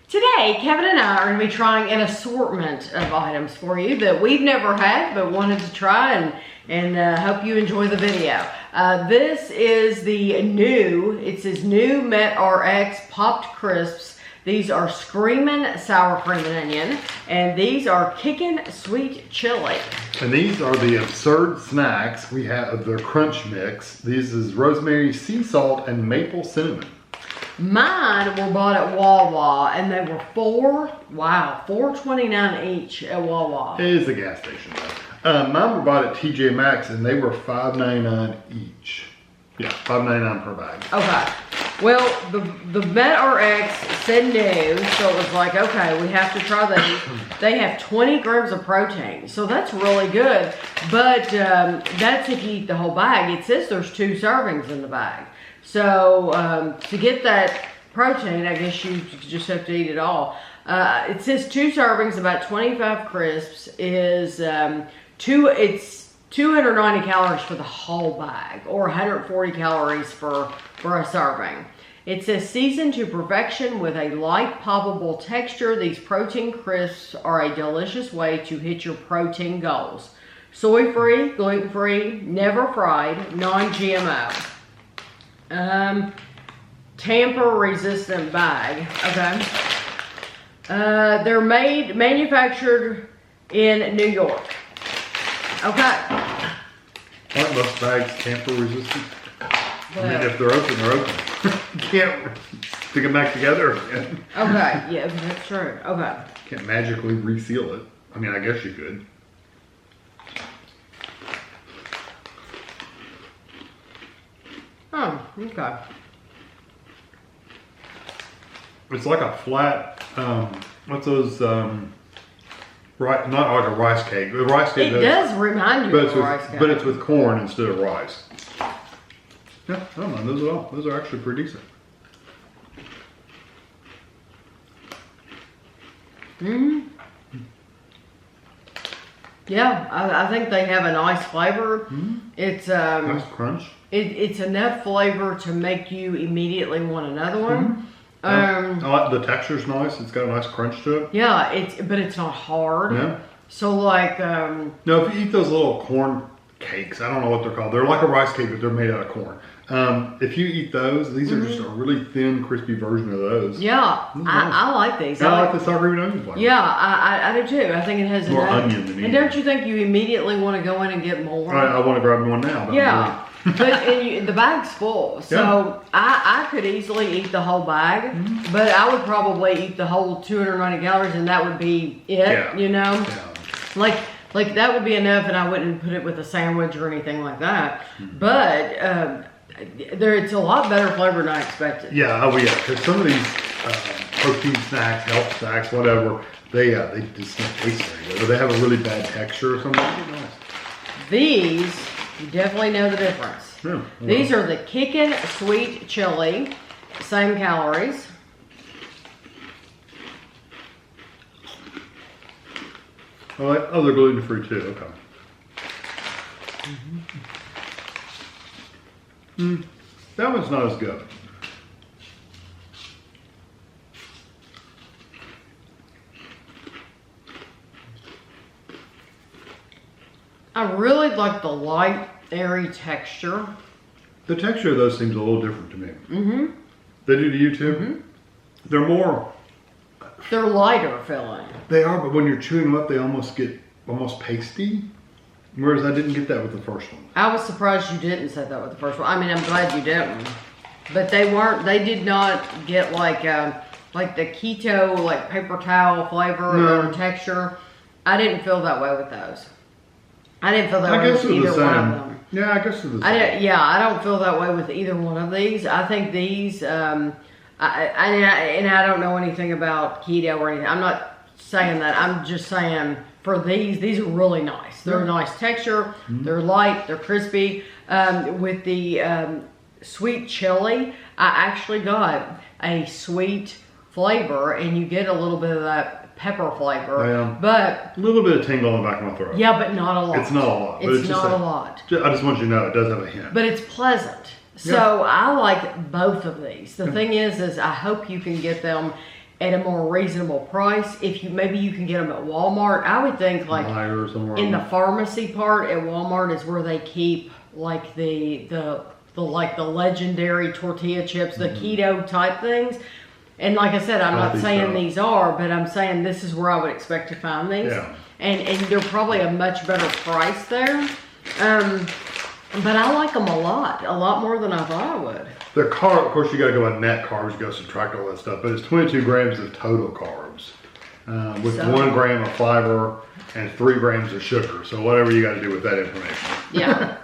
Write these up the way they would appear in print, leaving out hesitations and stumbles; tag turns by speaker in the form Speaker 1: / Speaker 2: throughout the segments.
Speaker 1: Today, Kevin and I are going to be trying an assortment of items for you that we've never had but wanted to try, and hope you enjoy the video. This is the new, it says new Met RX Popped Crisps. These are Screamin' Sour Cream and Onion, and these are Kickin' Sweet Chili.
Speaker 2: And these are the absurd snacks. We have their crunch mix. This is rosemary, sea salt, and maple cinnamon.
Speaker 1: Mine were bought at Wawa, and they were $4.29 each at Wawa.
Speaker 2: It is a gas station though. Mine were bought at TJ Maxx, and they were $5.99 each. Yeah, $5.99 per bag.
Speaker 1: Okay. Well, the Met RX said no, so it was like, okay, we have to try these. They have 20 grams of protein, so that's really good. But that's if you eat the whole bag. It says there's 2 servings in the bag. So to get that protein, I guess you just have to eat it all. It says 2 servings, about 25 crisps, is it's 290 calories for the whole bag, or 140 calories for a serving. It says seasoned to perfection with a light poppable texture. These protein crisps are a delicious way to hit your protein goals. Soy-free, gluten-free, never fried, non-GMO. Tamper-resistant bag. Okay. They're manufactured in New York. Okay.
Speaker 2: Aren't most bags tamper resistant? I mean, if they're open, they're open. You can't stick them back together again.
Speaker 1: Okay, yeah, that's true. Okay.
Speaker 2: Can't magically reseal it. I mean, I guess you could.
Speaker 1: Oh, okay.
Speaker 2: It's like a flat, what's those, not like a rice cake. The rice cake
Speaker 1: does remind you of a rice cake.
Speaker 2: But it's with corn instead of rice. Yeah, I don't mind those at all. Those are actually pretty decent.
Speaker 1: Mm-hmm. Yeah, I think they have a nice flavor. Mm-hmm. It's
Speaker 2: nice crunch.
Speaker 1: It's enough flavor to make you immediately want another one.
Speaker 2: Mm-hmm. I like the texture's nice. It's got a nice crunch to it.
Speaker 1: Yeah, but it's not hard. Yeah. So like
Speaker 2: no, if you eat those little corn cakes, I don't know what they're called. They're like a rice cake, but they're made out of corn. If you eat those, these are just a really thin, crispy version of those.
Speaker 1: Yeah, I like these.
Speaker 2: I like the sour cream and onion flavor.
Speaker 1: Yeah, I do too. I think it has
Speaker 2: more onion than
Speaker 1: And don't you think you immediately want to go in and get more?
Speaker 2: I want to grab one now. But
Speaker 1: yeah, but the bag's full, so I could easily eat the whole bag, but I would probably eat the whole 290 calories, and that would be it. Yeah. You know, like that would be enough, and I wouldn't put it with a sandwich or anything like that. But it's a lot better flavor than I expected.
Speaker 2: Yeah, because some of these protein snacks, health snacks, whatever, they just don't taste very good, or they have a really bad texture or something. Nice.
Speaker 1: These, you definitely know the difference.
Speaker 2: Yeah,
Speaker 1: these are the Kickin' Sweet Chili, same calories.
Speaker 2: Oh, they're gluten-free too, okay. That one's not as good.
Speaker 1: I really like the light, airy texture.
Speaker 2: The texture of those seems a little different to me.
Speaker 1: Mm-hmm.
Speaker 2: They do to you too? Mm-hmm.
Speaker 1: They're lighter filling.
Speaker 2: They are, but when you're chewing them up, they almost get pasty. Whereas I didn't get that with the first one.
Speaker 1: I was surprised you didn't say that with the first one. I mean, I'm glad you didn't. But they did not get like the keto, like paper towel flavor or texture. I didn't feel that way with those. I didn't feel that way with either one of them.
Speaker 2: Yeah, I guess it's the same.
Speaker 1: I don't feel that way with either one of these. I think these, and I don't know anything about keto or anything. I'm not saying that. I'm just saying for these are really nice. They're a nice texture. They're light. They're crispy. With the sweet chili, I actually got a sweet flavor, and you get a little bit of that pepper flavor, but
Speaker 2: a little bit of tingle in the back of my throat.
Speaker 1: Yeah, but not a lot.
Speaker 2: It's not a lot.
Speaker 1: It's not a lot.
Speaker 2: I just want you to know it does have a hint.
Speaker 1: But it's pleasant. So I like both of these. The thing is I hope you can get them at a more reasonable price. If you maybe you can get them at Walmart. I would think like
Speaker 2: Or somewhere
Speaker 1: in the pharmacy part at Walmart is where they keep like the legendary tortilla chips, the keto type things. And like I said, I'm not saying these are, but I'm saying this is where I would expect to find these.
Speaker 2: Yeah.
Speaker 1: And they're probably a much better price there. But I like them a lot more than I thought I would.
Speaker 2: The carb, of course, you got to go by net carbs, you got to subtract all that stuff, but it's 22 grams of total carbs with 1 gram of fiber and 3 grams of sugar. So whatever you got to do with that information.
Speaker 1: Yeah.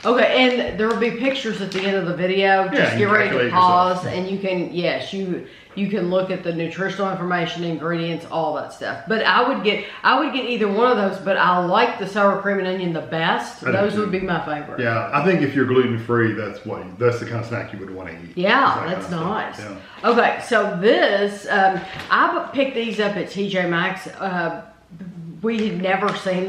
Speaker 1: Okay, and there will be pictures at the end of the video. Just get ready to pause, and you can, you can look at the nutritional information, ingredients, all that stuff. But I would get either one of those, but I like the sour cream and onion the best. Those would be my favorite.
Speaker 2: Yeah, I think if you're gluten free, that's the kind of snack you would want to eat.
Speaker 1: Yeah, that's nice.
Speaker 2: Yeah.
Speaker 1: Okay, so this, I picked these up at TJ Maxx. We had never seen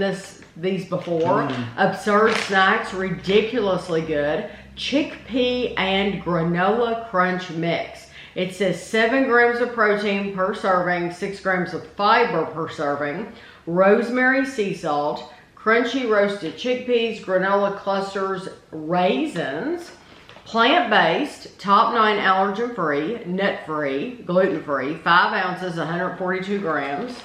Speaker 1: these before. Absurd snacks, ridiculously good. Chickpea and granola crunch mix. It says 7 grams of protein per serving, 6 grams of fiber per serving, rosemary sea salt, crunchy roasted chickpeas, granola clusters, raisins, plant-based, top 9 allergen-free, nut-free, gluten-free, 5 ounces, 142 grams.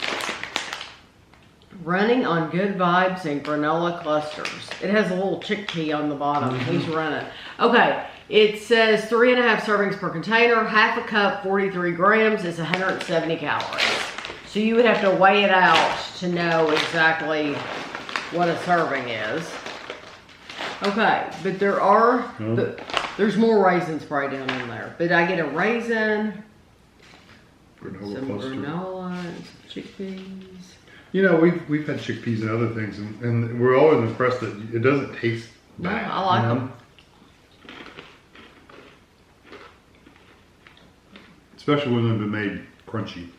Speaker 1: Running on good vibes and granola clusters. It has a little chickpea on the bottom. He's running. Okay, it says 3.5 servings per container, half a cup, 43 grams. It's 170 calories. So you would have to weigh it out to know exactly what a serving is. Okay, but there are, there's more raisins probably down in there. But I get a raisin, some granola, and some chickpeas.
Speaker 2: You know, we've had chickpeas and other things, and we're always impressed that it doesn't taste bad.
Speaker 1: No, I like them.
Speaker 2: Especially when they've been made crunchy.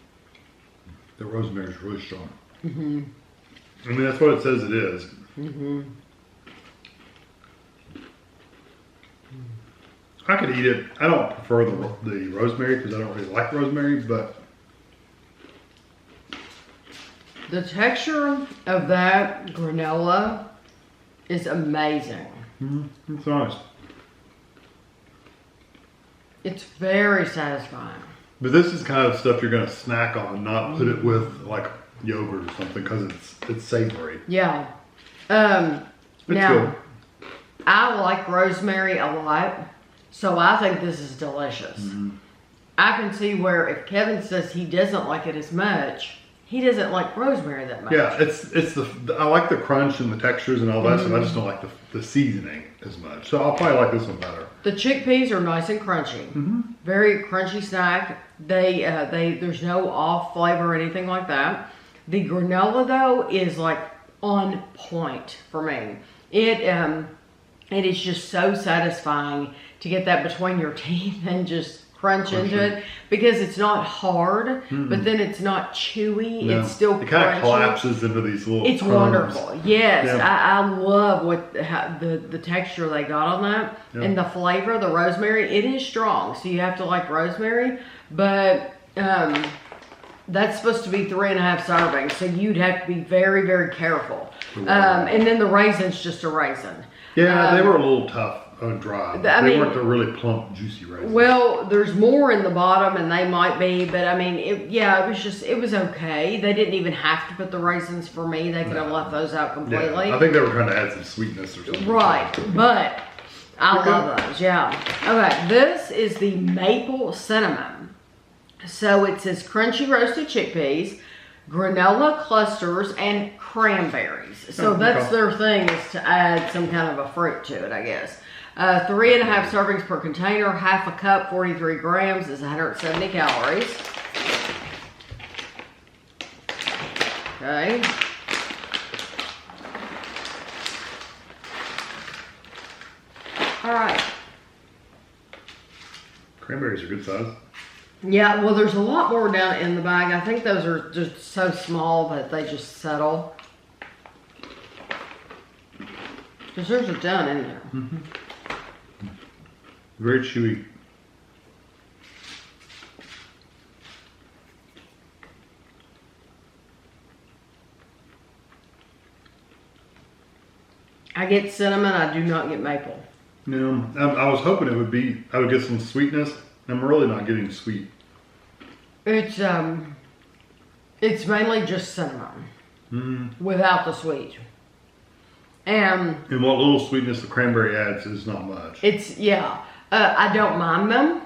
Speaker 2: The rosemary is really strong. I mean, that's what it says it is. I could eat it. I don't prefer the rosemary because I don't really like rosemary, but
Speaker 1: the texture of that granola is amazing.
Speaker 2: It's nice.
Speaker 1: It's very satisfying.
Speaker 2: But this is kind of stuff you're going to snack on, not put it with like yogurt or something because it's savory.
Speaker 1: Yeah.
Speaker 2: It's
Speaker 1: now,
Speaker 2: good.
Speaker 1: I like rosemary a lot, so I think this is delicious. I can see where if Kevin says he doesn't like it as much, he doesn't like rosemary that much.
Speaker 2: Yeah, I like the crunch and the textures and all that stuff. I just don't like the seasoning as much. So I'll probably like this one better.
Speaker 1: The chickpeas are nice and crunchy. Very crunchy snack. There's no off flavor or anything like that. The granola though is like on point for me. It is just so satisfying to get that between your teeth and just crunch into it because it's not hard, but then it's not chewy. No. It's still
Speaker 2: it kind of collapses into these little.
Speaker 1: It's crumbs. Wonderful. Yes, yeah. I love the texture they got on that and the flavor. The rosemary, it is strong, so you have to like rosemary, but that's supposed to be 3.5 servings, so you'd have to be very, very careful. And then the raisin's just a raisin.
Speaker 2: Yeah, they were a little tough. Dry. They weren't the really plump, juicy raisins.
Speaker 1: Well, there's more in the bottom, and they might be, but I mean, it was okay. They didn't even have to put the raisins for me. They could have left those out completely.
Speaker 2: Yeah, I think they were trying to add some sweetness or something.
Speaker 1: Right, but I love those, yeah. Okay, this is the maple cinnamon. So it says crunchy roasted chickpeas, granola clusters, and cranberries. So that's their thing, is to add some kind of a fruit to it, I guess. 3.5 servings per container, half a cup, 43 grams, is 170 calories. Okay. All right.
Speaker 2: Cranberries are good size.
Speaker 1: Yeah, well, there's a lot more down in the bag. I think those are just so small that they just settle. Because there's a ton in there.
Speaker 2: Very chewy.
Speaker 1: I get cinnamon, I do not get maple.
Speaker 2: No, I was hoping it would be, I would get some sweetness. I'm really not getting sweet.
Speaker 1: It's mainly just cinnamon without the sweet. And
Speaker 2: what little sweetness the cranberry adds is not much.
Speaker 1: I don't mind them.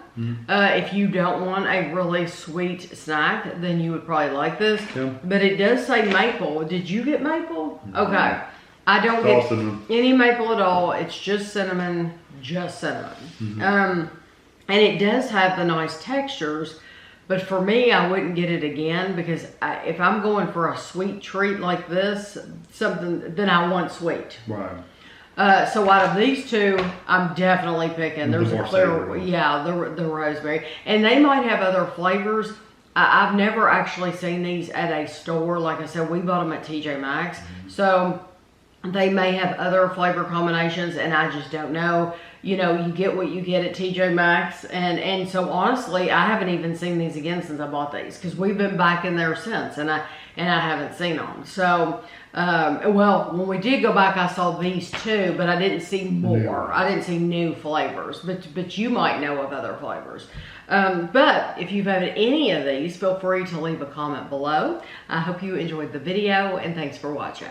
Speaker 1: If you don't want a really sweet snack, then you would probably like this.
Speaker 2: Yeah.
Speaker 1: But it does say maple. Did you get maple? Okay. I don't get any maple at all. It's just cinnamon, And it does have the nice textures. But for me, I wouldn't get it again because if I'm going for a sweet treat like this, then I want sweet.
Speaker 2: Right.
Speaker 1: So out of these two, I'm definitely picking. There's a clear, the rosemary, and they might have other flavors. I've never actually seen these at a store. Like I said, we bought them at TJ Maxx, so they may have other flavor combinations, and I just don't know. You know, you get what you get at TJ Maxx, and so honestly, I haven't even seen these again since I bought these because we've been back in there since, and I haven't seen them. So, well, when we did go back, I saw these two, but I didn't see more. I didn't see new flavors, but you might know of other flavors. But if you've had any of these, feel free to leave a comment below. I hope you enjoyed the video, and thanks for watching.